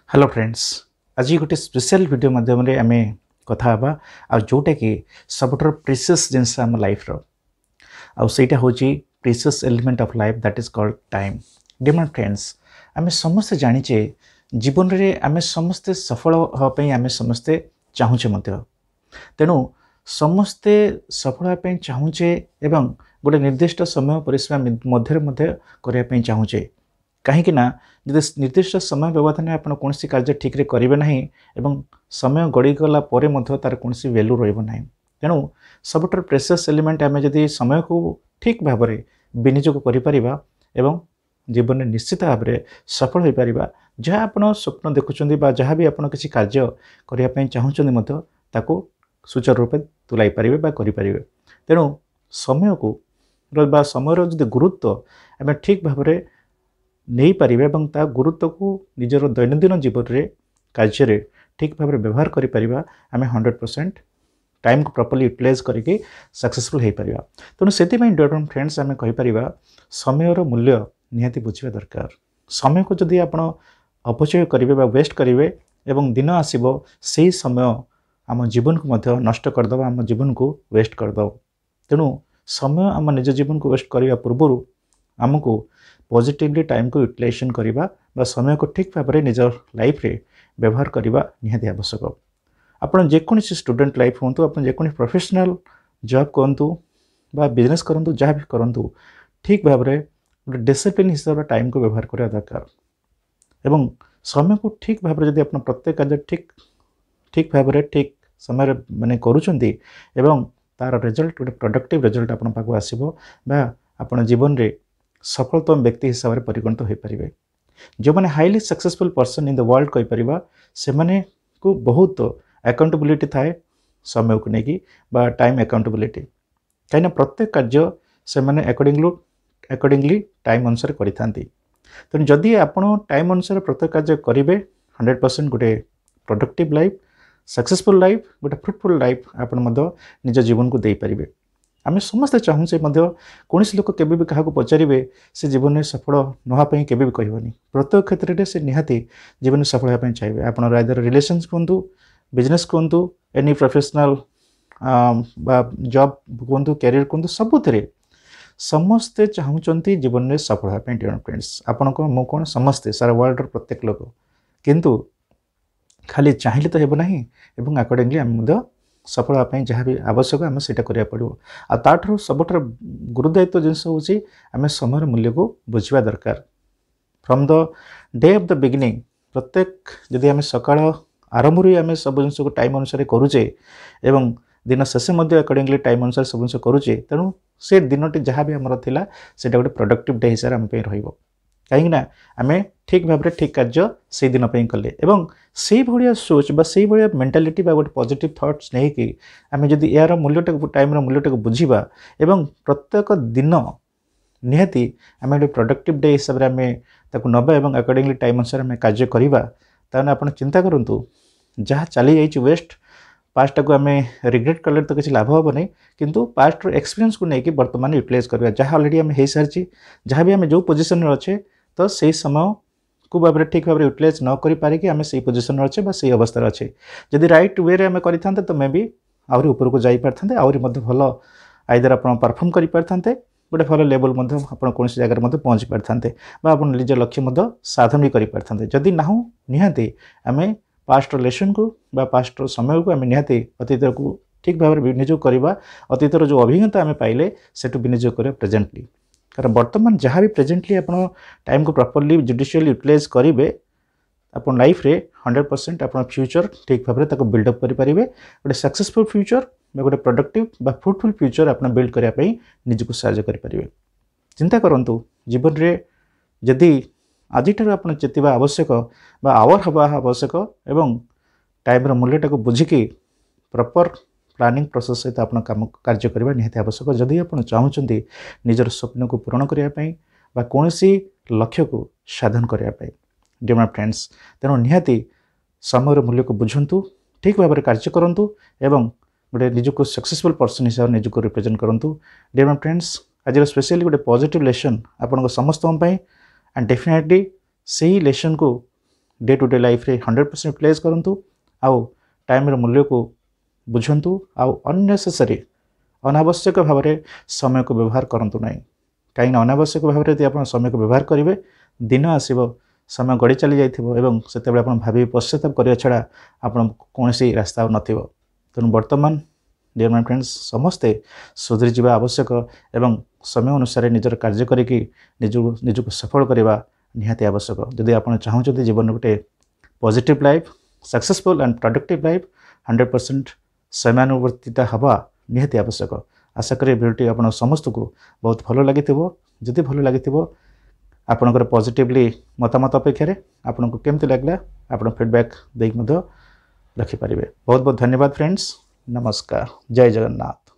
Hello friends. आज गोटे special video माध्यम आम कथा आ जोटा कि सबुठ प्रीशियस जिनस आम लाइफ आईटा हूँ precious element of life that is called time. Dear friends, आम समस्ते जानीचे जीवन में आम समस्ते सफल हाँपाई आम समस्ते चाहूचे तेणु समस्ते सफल हाँपाई चाहूचे एवं गोटे निर्दिष्ट समय परिसीमा मध्य करने चाहूचे कहीं ना जब निर्दिष्ट समय व्यवधान आप कौन कार्य ठीक रे करेंगे ना एवं समय गड़ीगला तार कौन वैल्यू रहा तेणु सबुठ प्रेशियस एलिमेंट आम जब समय को ठीक भाव में विनियोग कर जीवन में निश्चित भाव में सफल हो पार जहाँ आप स्वप्न देखुं जहाँ भी आप किसी कार्य करने चाहूँ सुचारू रूपे तुलाई पारे करें। तेणु समय को समय जो गुरुत्व आम ठीक भाव में नहीं पारे ता गुरुत्व को निजर दैनंदिन जीवन में कार्य ठीक भाव में व्यवहार करें आम 100% टाइम को प्रॉपर्ली यूटिलाइज करके सक्सेसफुल हो पार। तेणु से डियर फ्रेंड्स आम कहीपर समय मूल्य निहाती बुझा दरकार। समय को जदि आप अपचय करेंगे वेस्ट करेंगे एवं दिन आसब से समय आम जीवन को मध्य नष्ट करदे आम जीवन को वेस्ट करदे। तेणु समय आम निज जीवन को वेस्ट करने पूर्व आमको पॉजिटिवली टाइम को यूटिलाइजेशन करवा समय को ठीक भाव में निज लाइफ रे व्यवहार करने निहाती आवश्यक। आपड़ जेकोसी स्टूडेंट लाइफ हूँ आप जेकोसी प्रोफेशनल जॉब करूँ बिजनेस करूँ जहाँ भी करूँ ठीक भाव में गोटे डिसिप्लिन हिसाब से टाइम को व्यवहार करने दरकार एवं समय को ठीक भाव में जब आप प्रत्येक कार्य ठीक भाव में ठीक समय माने करुँच तार रिजल्ट गोटे प्रोडक्टिव रिजल्ट आप आसो आप जीवन में सफलतम व्यक्ति हिसाब से परिगणित हो पारे। जो मैंने highly successful person in the world कहीपर से माने को बहुत अकाउंटेबिलिटी थाए समय को लेकिन टाइम अकाउंटेबिलिटी कहीं प्रत्येक कार्य से माने अकॉर्डिंगली टाइम अनुसार करें। तेणु जदि आप टाइम अनुसार प्रत्येक कार्य करेंगे 100% गोटे प्रोडक्टिव लाइफ सक्सेसफुल लाइफ गोटे फ्रुटफुल लाइफ आप निज जीवन को दे पारे। आम समस्ते चाहूचे कौन लोक केवे भी क्या पचारे से जीवन में सफल नापी के कहनी प्रत्येक क्षेत्र में से निहाती जीवन में सफल होगापी चाहिए। आप आइदर रिलेशन्स कहतु बिजनेस कहतु एनी प्रोफेशनल जॉब कहतु कैरियर कहतु सबुथ समस्ते चाहूँगी जीवन में सफल होगापी। डियर फ्रेंड्स आपण को मु कौन समस्ते सारा वर्ल्ड प्रत्येक लोक किंतु खाली चाहिए तो हेबना एवं अकॉर्डिंगली आम सफल होगापी जहाँ भी आवश्यक आम से पड़ो आठू सबुठ गुरुदायित्व जिनस हूँ आम समय मूल्य को बुझा दरकार। From the day of the beginning प्रत्येक जदि आम सकाळ आरंभ आम सब जिन को टाइम अनुसार करुचे एवं दिन शेष अकॉर्डिंगली टाइम अनुसार सब जिन करुचे तेणु से दिन टी जहाँ भी आमर थिला सेटा गोटे प्रोडक्टिव डे हिसाब से आम रहिबो कहीं आम ठीक भाव में ठीक कार्य से दिन कले एवं से भाया सोच से भाया मेंटालिटी गोटे पॉजिटिव थॉट्स नहीं कि आम जदि यार मूल्यटा टाइम मूल्यटा बुझा एवं प्रत्येक दिन निहाती आम गोटे प्रोडक्टिव डे हिसाब से आम नवा एवं अकॉर्डिंगली टाइम अनुसार आम कार्य करवा ताने आप चिंता करूँ जहाँ चली जाइए वेस्ट पास्ट को आम रिग्रेट कले तो किसी लाभ हम नहीं किंतु पास्ट एक्सपीरियंस को लेकिन वर्तमान यूटिलाइज करवा जहाँ ऑलरेडी आम हो सारी जहाँ भी आम जो पोजिशन अच्छे तो से समय को भाव ठीक भाव में यूटिलाइज न कर पारिकी आम से पोजिशन अच्छे से अवस्था अच्छे जदि रईट वे आम करते तो मे भी आहरी ऊपर को जापे आहरी भल आइदर आप परफॉर्म कर पारे गोटे भल लेवल आप कौन जगह पहुँची पारे आप निज लक्ष्य साधन भी करें जदि ना निहाती आम पास्ट लेसन को पास्ट समय को आम निहाती अतीत को ठीक भाव में विनियोग करवा अतीतर जो अभिज्ञता आम पाइले से विनियोग करें प्रेजेंटली कारण बर्तमान जहाँ भी प्रेजेंटली आप टाइम को प्रॉपर्ली जुडिशियल यूटिलाइज करेंगे आप लाइफ रे 100% आप फ्यूचर ठीक भाव में बिल्डअप करेंगे गोटे सक्सेसफुल फ्यूचर गोटे प्रोडक्टिव फ्रुटफुल फ्यूचर आप बिल्ड करने निजक साहय करेंगे। चिंता करूँ जीवन में जदि आज आप चेतवा आवश्यक आवर हवा आवश्यक एवं टाइम मूल्यटा को बुझिकी प्रॉपर प्लानिंग प्रोसेस सहित आप काम कार्य करने निहाती आवश्यक। जदि आप चाहूँगी निजर स्वप्न को पूरण करने कौन लक्ष्य को साधन करने डियर फ्रेंड्स तेणु निहाती समय मूल्य को बुझंतु ठीक भाव में कार्य करूँ एवं गोटे निजक सक्सेसफुल पर्सन हिसाब से निजक रिप्रेजेंट करूँ। डियर फ्रेंड्स आज स्पेशली गोटे पॉजिटिव लेसन आप समस्त एंड डेफिनेटली से ही लेसन को डे टू डे लाइफ रे 100% यूटिलाइज करंतु आउ टाइम मूल्य को बुझंतु आउ अननेसेसरी अनावश्यक भाव में समय को व्यवहार करंतु नहीं कहीं अनावश्यक भाव में आप समय को व्यवहार करेंगे दिन आसब समय गड़ी चली जाइए से भावी पश्चाताप करने छड़ा आप कौन रास्ता नथिबो तेणु वर्तमान डियर माय फ्रेंड्स समस्ते सुधरी जावा आवश्यक एवं समय अनुसार निजर कार्य करिकी निजको सफल करवा निहाती आवश्यक जदि आप चाहते जीवन गोटे positive life successful and productive life 100% समयानुवर्तिता हवा निहाती आवश्यक आशा करी भिडियो आप समस्त को बहुत भल लगी जदि भल लगी आपणकर पॉजिटिवली मतामत अपेक्षा आपको केमती लगला आप फीडबैक देख रखिपारे बहुत बहुत धन्यवाद फ्रेंड्स नमस्कार जय जगन्नाथ।